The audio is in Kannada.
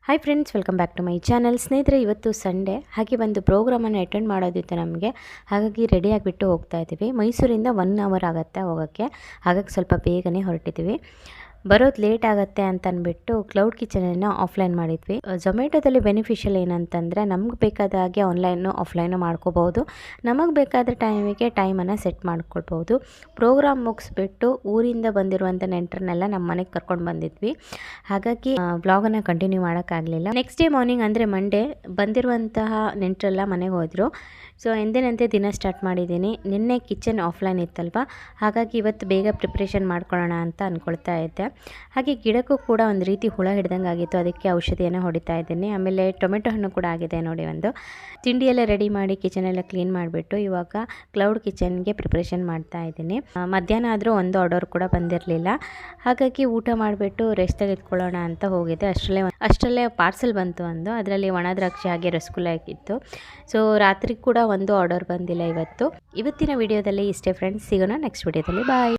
Hi friends, welcome back to my channel. ಸ್ನೇಹಿತರೆ, ಇವತ್ತು ಸಂಡೇ, ಹಾಗೆ ಒಂದು ಪ್ರೋಗ್ರಾಮನ್ನು ಅಟೆಂಡ್ ಮಾಡೋದಿತ್ತು ನಮಗೆ. ಹಾಗಾಗಿ ರೆಡಿ ಆಗಿಬಿಟ್ಟು ಹೋಗ್ತಾ ಇದ್ದೀವಿ. ಮೈಸೂರಿಂದ 1 ಅವರ್ ಆಗುತ್ತೆ ಹೋಗೋಕ್ಕೆ. ಹಾಗಾಗಿ ಸ್ವಲ್ಪ ಬೇಗನೆ ಹೊರಟಿದ್ದೀವಿ. ಬರೋದು ಲೇಟ್ ಆಗುತ್ತೆ ಅಂತ ಅಂದ್ಬಿಟ್ಟು ಕ್ಲೌಡ್ ಕಿಚನನ್ನು ಆಫ್ಲೈನ್ ಮಾಡಿದ್ವಿ. ಝೊಮ್ಯಾಟೋದಲ್ಲಿ ಬೆನಿಫಿಷಿಯಲ್ ಏನಂತಂದರೆ, ನಮ್ಗೆ ಬೇಕಾದ ಹಾಗೆ ಆನ್ಲೈನು ಆಫ್ಲೈನು ಮಾಡ್ಕೋಬೋದು. ನಮಗೆ ಬೇಕಾದ ಟೈಮಿಗೆ ಟೈಮನ್ನು ಸೆಟ್ ಮಾಡ್ಕೊಳ್ಬೋದು. ಪ್ರೋಗ್ರಾಮ್ ಮುಗಿಸ್ಬಿಟ್ಟು ಊರಿಂದ ಬಂದಿರುವಂಥ ನೆಂಟರನ್ನೆಲ್ಲ ನಮ್ಮ ಮನೆಗೆ ಕರ್ಕೊಂಡು ಬಂದಿದ್ವಿ. ಹಾಗಾಗಿ ವ್ಲಾಗನ್ನು ಕಂಟಿನ್ಯೂ ಮಾಡೋಕ್ಕಾಗಲಿಲ್ಲ. ನೆಕ್ಸ್ಟ್ ಡೇ ಮಾರ್ನಿಂಗ್ ಅಂದರೆ ಮಂಡೇ ಬಂದಿರುವಂತಹ ನೆಂಟರೆಲ್ಲ ಮನೆಗೆ ಹೋದರು. ಸೊ ಎಂದಿನಂತೆ ದಿನ ಸ್ಟಾರ್ಟ್ ಮಾಡಿದ್ದೀನಿ. ನಿನ್ನೆ ಕಿಚನ್ ಆಫ್ಲೈನ್ ಇತ್ತಲ್ವ, ಹಾಗಾಗಿ ಇವತ್ತು ಬೇಗ ಪ್ರಿಪ್ರೇಷನ್ ಮಾಡ್ಕೊಳ್ಳೋಣ ಅಂತ ಅಂದ್ಕೊಳ್ತಾ ಇದ್ದೆ. ಹಾಗೆ ಗಿಡಕ್ಕೂ ಕೂಡ ಒಂದು ರೀತಿ ಹುಳ ಹಿಡ್ದಂಗೆ ಆಗಿತ್ತು, ಅದಕ್ಕೆ ಔಷಧಿಯನ್ನು ಹೊಡಿತಾ ಇದ್ದೀನಿ. ಆಮೇಲೆ ಟೊಮೆಟೊ ಹಣ್ಣು ಕೂಡ ಆಗಿದೆ ನೋಡಿ. ಒಂದು ತಿಂಡಿಯೆಲ್ಲ ರೆಡಿ ಮಾಡಿ ಕಿಚನೆಲ್ಲ ಕ್ಲೀನ್ ಮಾಡಿಬಿಟ್ಟು ಇವಾಗ ಕ್ಲೌಡ್ ಕಿಚನ್ಗೆ ಪ್ರಿಪ್ರೇಷನ್ ಮಾಡ್ತಾ ಇದ್ದೀನಿ. ಮಧ್ಯಾಹ್ನ ಆದರೂ ಒಂದು ಆರ್ಡರ್ ಕೂಡ ಬಂದಿರಲಿಲ್ಲ. ಹಾಗಾಗಿ ಊಟ ಮಾಡಿಬಿಟ್ಟು ರೆಸ್ಟ್ ತೆಗೆದುಕೊಳ್ಳೋಣ ಅಂತ ಹೋಗಿದ್ದೆ. ಅಷ್ಟರಲ್ಲೇ ಪಾರ್ಸೆಲ್ ಬಂತು ಒಂದು. ಅದರಲ್ಲಿ ಒಣ ದ್ರಾಕ್ಷಿ ಹಾಗೆ ರಸಗುಲ್ಲ ಇತ್ತು. ಸೊ ರಾತ್ರಿ ಕೂಡ ಒಂದು ಆರ್ಡರ್ ಬಂದಿಲ್ಲ ಇವತ್ತಿನ ವಿಡಿಯೋದಲ್ಲಿ ಇಷ್ಟೇ ಫ್ರೆಂಡ್ಸ್. ಸಿಗೋಣ ನೆಕ್ಸ್ಟ್ ವಿಡಿಯೋದಲ್ಲಿ. ಬಾಯ್.